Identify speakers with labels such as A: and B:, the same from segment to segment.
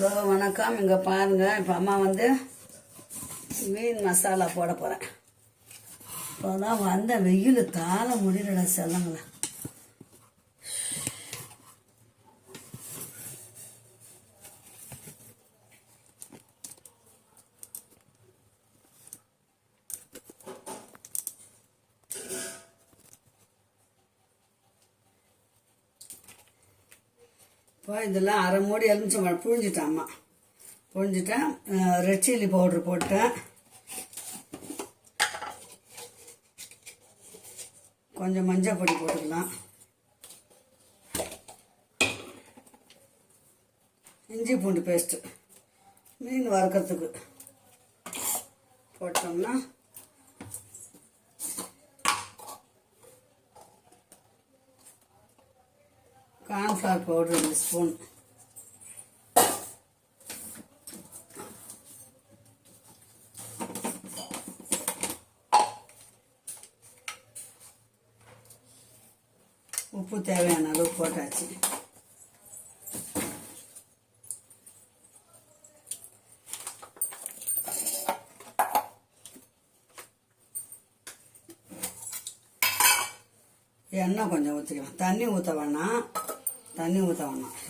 A: Hello வணக்கம். இங்கே பாருங்கள், இப்போ அம்மா வந்து மீன் மசாலா போட போகிறேன். இப்போ தான் வந்த வெயில் தாழ முடியல செல்லங்களேன். இப்போ இதெல்லாம் அரை மூடி எலுமிச்சம்பழம் புழிஞ்சிட்டேன். அம்மா புழிஞ்சிட்டேன். ரெட் சில்லி பவுட்ரு போட்டேன். கொஞ்சம் மஞ்சள் பொடி போட்டுக்கலாம். இஞ்சி பூண்டு பேஸ்ட்டு மீன் வறுக்கிறதுக்கு போட்டோம்னா கார்ன்ஃப்ளவர் பவுடர் 2 ஸ்பூன், உப்பு தேவையான அளவு போட்டாச்சு. எண்ணெய் கொஞ்சம் ஊற்றிக்கலாம். தண்ணி ஊற்ற வேணாம்.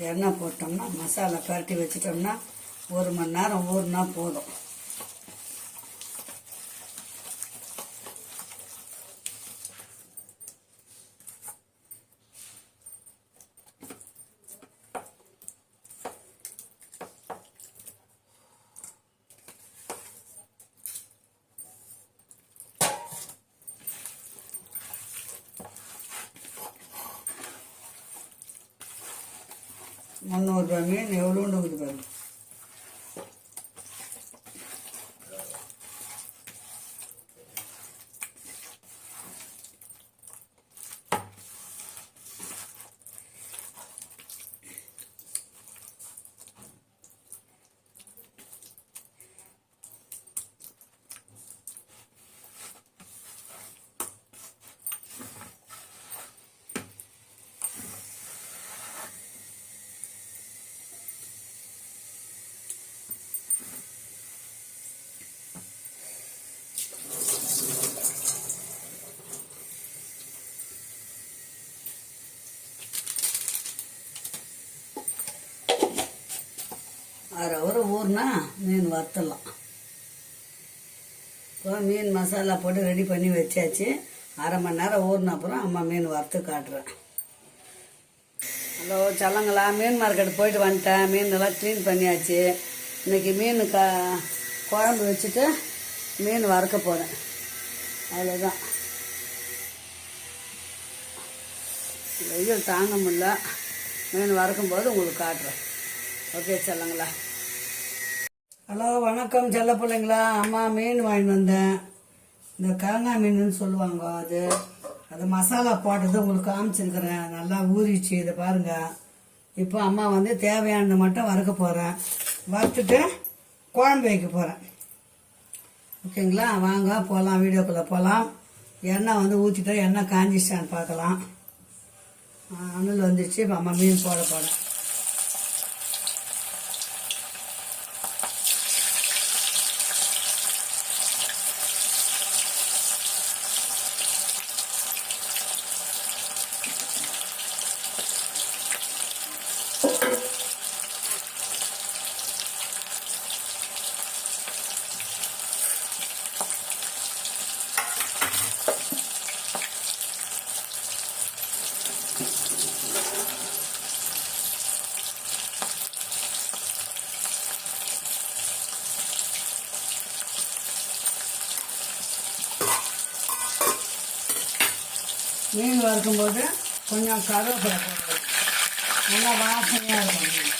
A: எண்ணெய் போட்டோம்னா மசாலா பரட்டி வச்சிட்டோம்னா 1 மணி நேரம் ஊறினா போதும். ₹300 மீன் எவ்வளோண்டு இருக்குது பாருங்க. அரை ஒரு ஊர்னா மீன் வறுத்துடலாம். இப்போ மீன் மசாலா போட்டு ரெடி பண்ணி வச்சாச்சு. அரை மணி நேரம் ஊறின அப்புறம் அம்மா மீன் வறுத்து காட்டுறேன். ஹலோ செல்லங்களா, மீன் மார்க்கெட் போயிட்டு வந்துட்டேன். மீன் எல்லாம் க்ளீன் பண்ணியாச்சு. இன்றைக்கி மீன் குழம்பு வச்சுட்டு மீன் வறுக்க போகிறேன். அவ்வளோதான். வெயில் தாங்க முடியல. மீன் வறுக்கும்போது உங்களுக்கு காட்டுறேன். ஓகே செல்லங்களா. ஹலோ வணக்கம் செல்ல பிள்ளைங்களா. அம்மா மீன் வாங்கிட்டு வந்தேன். இந்த கரங்கா மீன் சொல்லுவாங்க. அது மசாலா போட்டது உங்களுக்கு காமிச்சிருக்கிறேன். நல்லா ஊறிச்சு. இதை பாருங்க. இப்போ அம்மா வந்து தேவையானது மட்டும் வறுக்க போகிறேன். வறுத்துட்டு குழம்பு வைக்க போகிறேன். ஓகேங்களா, வாங்க போகலாம். வீடியோக்குள்ளே போகலாம். எண்ணெய் வந்து ஊற்றிட்டா எண்ணெய் காஞ்சிச்சான்னு பார்க்கலாம். அனல் வந்துச்சு. இப்போ அம்மா மீன் போட போகிறேன். மீன் வறுக்கும்போது கொஞ்சம் கருவேப்பிலை போடுவோம். நல்லா வாசனையாக இருக்கும்.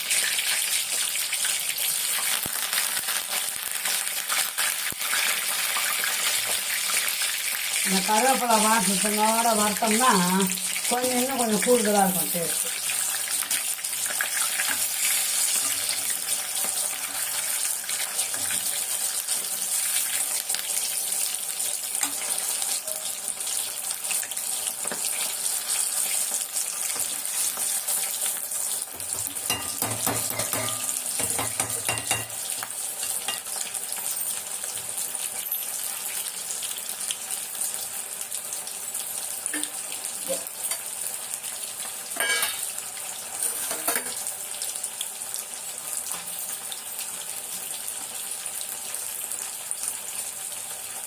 A: இந்த கருவேப்பிலை வாசத்தோட வறுத்தோம்னா இன்னும் கொஞ்சம் கூடுதலாக இருக்கும் டேஸ்ட்டு.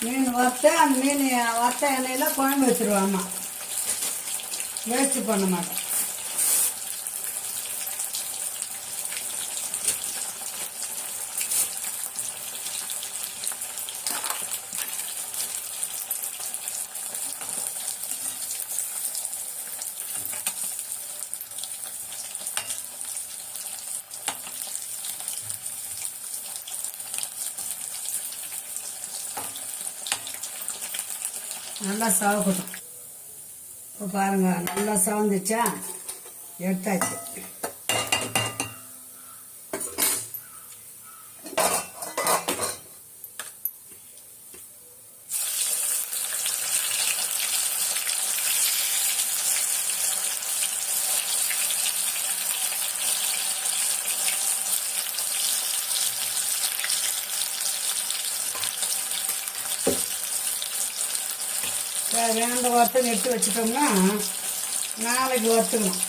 A: மீன் வறுத்து அந்த மீன் வறுத்த எண்ணெயில் குழம்பு வச்சுருவேன் அம்மா. வேஸ்ட்டு பண்ண மாட்டேன். நல்லா சவக்கட்டும். இப்போ பாருங்கள், நல்லா சவந்துச்சா, எடுத்தாச்சு. வேண்ட வறுத்து எடுத்து வச்சுட்டோம்னா நாளைக்கு வறுத்துக்கணும்.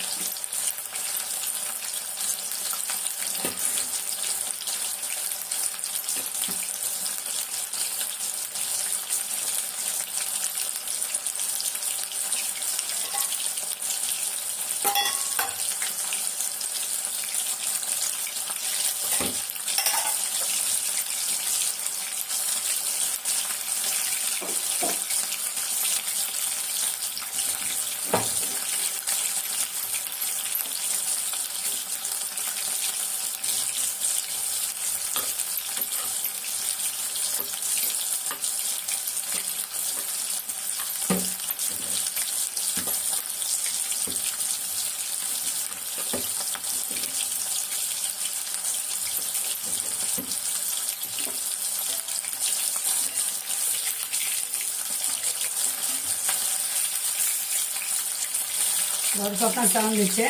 A: ஒரு பக்கம் சவந்துச்சு.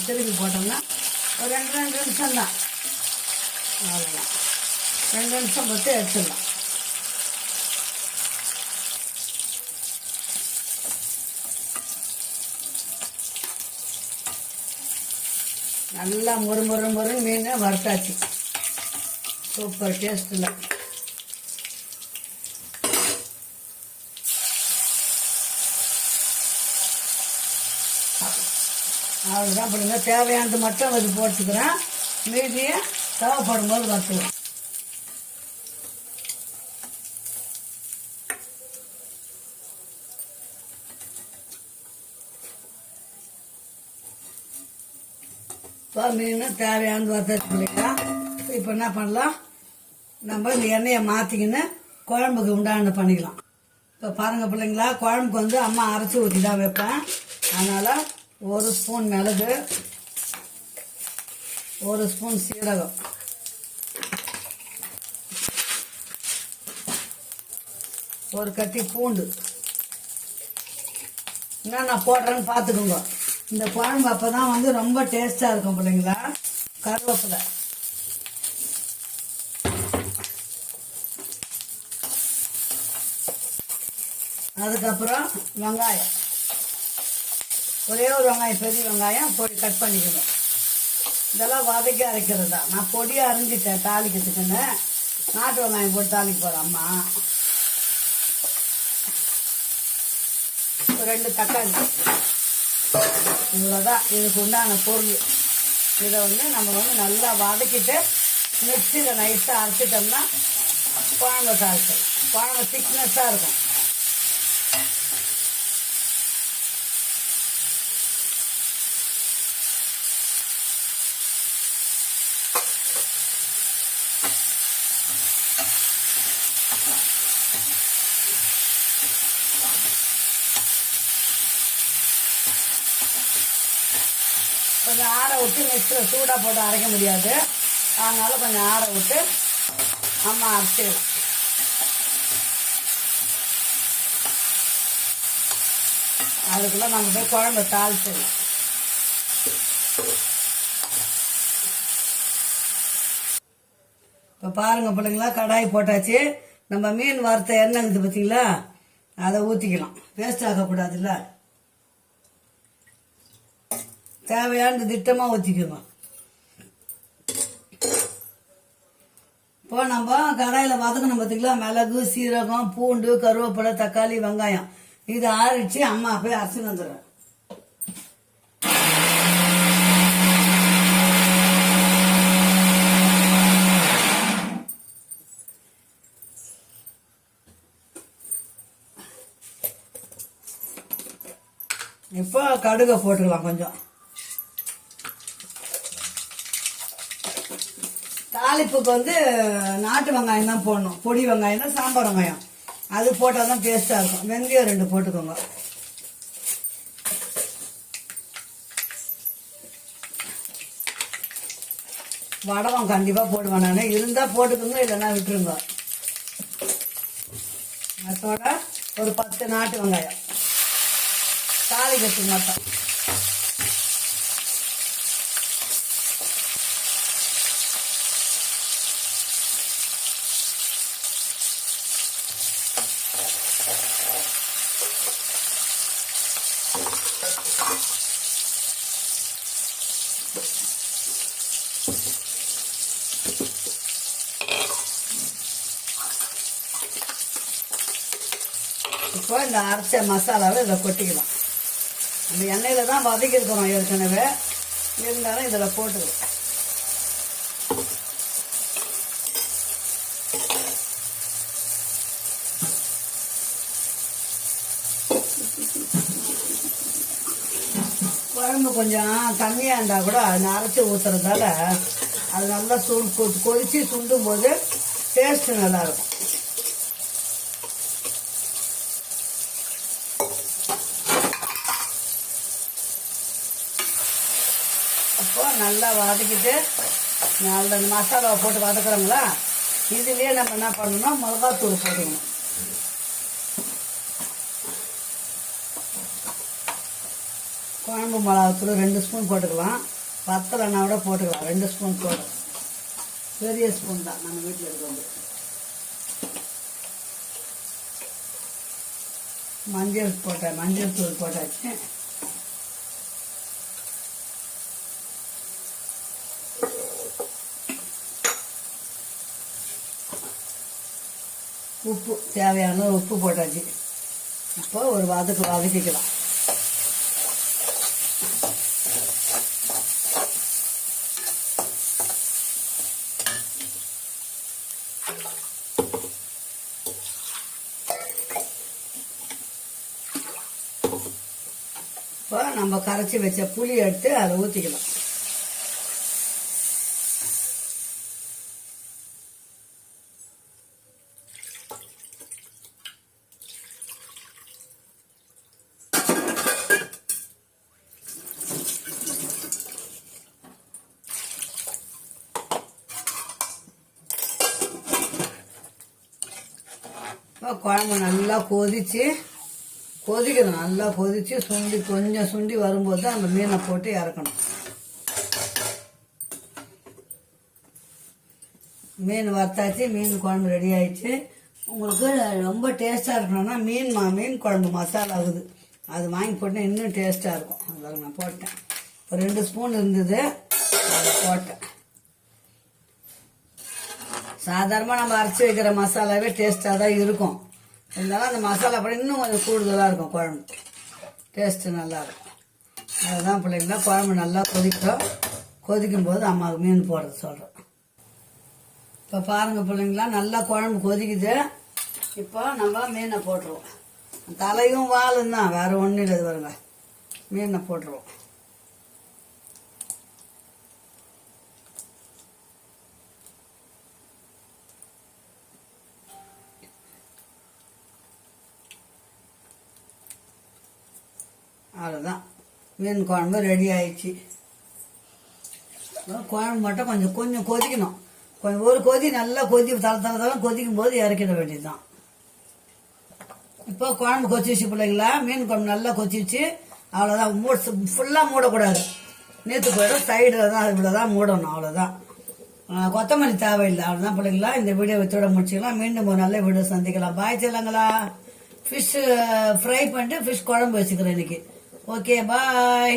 A: திருப்பி போட்டோம்னா ஒரு 2 நிமிஷம் தான், அவ்வளோதான். 2 நிமிஷம் போட்டு எடுத்துடலாம். நல்லா மொறு மீன் வறுத்தாச்சு. சூப்பர் டேஸ்ட்டில். அவ்வளோதான். பண்ணுங்க, தேவையானது மட்டும் அது போட்டுக்கிறேன். மீதியை தேவைப்படும் போது வறுத்துக்கிறோம். இப்போ மீன் தேவையானது வறுத்து இல்லைங்களா? இப்போ என்ன பண்ணலாம், நம்ம இந்த எண்ணெயை மாற்றிக்கின்னு குழம்புக்கு உண்டான பண்ணிக்கலாம். இப்போ பாருங்கள் பிள்ளைங்களா, குழம்புக்கு அம்மா அரைச்சி ஊற்றி தான் வைப்பேன். அதனால் 1 ஸ்பூன் மிளகு, 1 ஸ்பூன் சீரகம், 1 கட்டி பூண்டு. என்னென்ன போடுறேன்னு பார்த்துக்கோங்க. இந்த குழம்பு அப்போ தான் ரொம்ப டேஸ்ட்டாக இருக்கும் பிள்ளைங்களா. கருவேப்பிலை, அதுக்கப்புறம் வெங்காயம், ஒரே ஒரு வெங்காயம், பெரிய வெங்காயம் பொடி கட் பண்ணிக்கணும். இதெல்லாம் வதக்கி அரைக்கிறது தான். நான் பொடியாக அரைஞ்சிட்டேன் தாளிக்கிறதுக்குன்னு. நாட்டு வெங்காயம் போட்டு தாளிக்க போகிறேன் அம்மா. 2 தக்காளி, இவ்வளோதான் இதுக்கு உண்டான பொருள். இதை நம்ம நல்லா வதக்கிட்டு மிக்சியில் நைஸாக அரைச்சிட்டோம்னா குழம்பு தாளிச்சோம். குழம்பு திக்னஸாக இருக்கும். கொஞ்சம் ஆற விட்டு மிக்சியில் சூடாக போட்டு அரைக்க முடியாது. அதனால் கொஞ்சம் ஆற விட்டு அம்மா அரைச்சிடலாம். அதுக்குள்ளே நம்ம போய் குழம்பு தாளிச்சிடலாம். இப்போ பாருங்கள் பிள்ளைங்களா, கடாய் போட்டாச்சு. நம்ம மீன் வறுத்த எண்ணெய் இருக்குது பார்த்தீங்களா, அதை ஊற்றிக்கலாம். வேஸ்ட் ஆகக்கூடாதுல்ல. தேவையான திட்டமாக ஊற்றிக்குவோம். இப்போ நம்ம கடாயில் வதக்கணும் பார்த்திங்களா, மிளகு, சீரகம், பூண்டு, கருவேப்பிலை, தக்காளி, வெங்காயம் இது ஆறிச்சு அம்மா போய் அரைச்சின்னு வந்துடுறேன். இப்போ கடுகை போட்டுக்கலாம் கொஞ்சம். தாளிப்புக்கு வந்து நாட்டு வெங்காயம் தான் போடணும், பொடி வெங்காயம் தான், சாம்பார் வெங்காயம் அது போட்டால் தான் டேஸ்ட்டாக இருக்கும். வெந்தயம் 2 போட்டுக்கோங்க. வடகம் கண்டிப்பாக போடுவேன் நான், இருந்தால் போட்டுக்கோங்க, இல்லைன்னா விட்டுருங்க. அதோட ஒரு 10 நாட்டு வெங்காயம் தாளிக்கிறதுக்கு மட்டும். இப்போ இந்த அரைச்ச மசாலாவை இதில் கொட்டிக்கலாம். அந்த எண்ணெயில் தான் வதக்கிருக்கிறோம் ஏற்கனவே, இருந்தாலும் இதில் போட்டுக்கலாம். குழம்பு கொஞ்சம் தண்ணியாக இருந்தால் கூட அதை அரைச்சி ஊற்றுறதால அது நல்லா கொதித்து சுண்டும் போது டேஸ்ட்டு நல்லாயிருக்கும். அப்போ நல்லா வதக்கிட்டு அந்த மசாலாவை போட்டு வதக்குறோங்களா, இதுலேயே நம்ம என்ன பண்ணணும், மிளகாத்தூள் போட்டுக்கணும். குழம்பு மிளகாத்தூள் 2 ஸ்பூன் போட்டுக்கலாம், பத்தலைன்னா கூட போட்டுக்கலாம். 2 ஸ்பூன் போடும், பெரிய ஸ்பூன் தான் நம்ம வீட்டில் இருக்கிறது. மஞ்சள் தூள் போட்டாச்சு. உப்பு தேவையான உப்பு போட்டாச்சு. இப்போ ஒரு வதக்கிக்கலாம். இப்போ நம்ம கரைச்சி வச்ச புளி எடுத்து அதை ஊற்றிக்கலாம். குழம்பு நல்லா கொதிக்கணும். நல்லா கொதித்து கொஞ்சம் சுண்டி வரும்போது தான் அந்த மீனை போட்டு இறக்கணும். மீன் வறுத்தாச்சு, மீன் குழம்பு ரெடி ஆயிடுச்சு. உங்களுக்கு ரொம்ப டேஸ்ட்டாக இருக்கணும்னா மீன் குழம்பு மசாலா ஆகுது, அது வாங்கி போட்டேன், இன்னும் டேஸ்ட்டாக இருக்கும். அதில் நான் போட்டேன், ஒரு 2 ஸ்பூன் இருந்தது, அதை போட்டேன். சாதாரணமாக நம்ம அரைச்சி வைக்கிற மசாலாவே டேஸ்ட்டாக தான் இருக்கும், இருந்தாலும் அந்த மசாலா போட இன்னும் கொஞ்சம் கூடுதலாக இருக்கும், குழம்பு டேஸ்ட்டு நல்லாயிருக்கும். அதுதான் பிள்ளைங்களா குழம்பு நல்லா கொதிக்கும் போது அம்மாவுக்கு மீன் போடுறது சொல்கிறேன். இப்போ பாருங்கள் பிள்ளைங்களா, நல்லா குழம்பு கொதிக்குது. இப்போ நம்ம மீனை போட்டுருவோம். தலையும் வாலும் தான், வேறு ஒன்றும் இல்லை. பாருங்க, மீனை போட்டுருவோம். அவ்வளோதான், மீன் குழம்பு ரெடி ஆயிடுச்சு. குழம்பு மட்டும் கொஞ்சம் கொதிக்கணும். ஒரு கொதி நல்லா தலை கொதிக்கும் போது இறக்கிட வேண்டியது தான். இப்போ குழம்பு கொச்சிச்சு பிள்ளைங்களா, மீன் குழம்பு நல்லா கொச்சிச்சு. அவ்வளோதான், ஃபுல்லாக மூடக்கூடாது, நேற்று போயிடும். சைடில் தான் இவ்வளோதான் மூடணும், அவ்வளோதான். கொத்தமல்லி தேவையில்லை. அவ்வளோதான் பிள்ளைங்களா, இந்த வீடியோ வச்சோட முடிச்சுக்கலாம். மீண்டும் ஒரு நல்ல வீடியோ சந்திக்கலாம். பாய் செல்லுங்களா. ஃபிஷ் ஃப்ரை பண்ணிட்டு ஃபிஷ் குழம்பு வச்சுக்கிறேன் இன்னைக்கு. ஓகே, பாய்.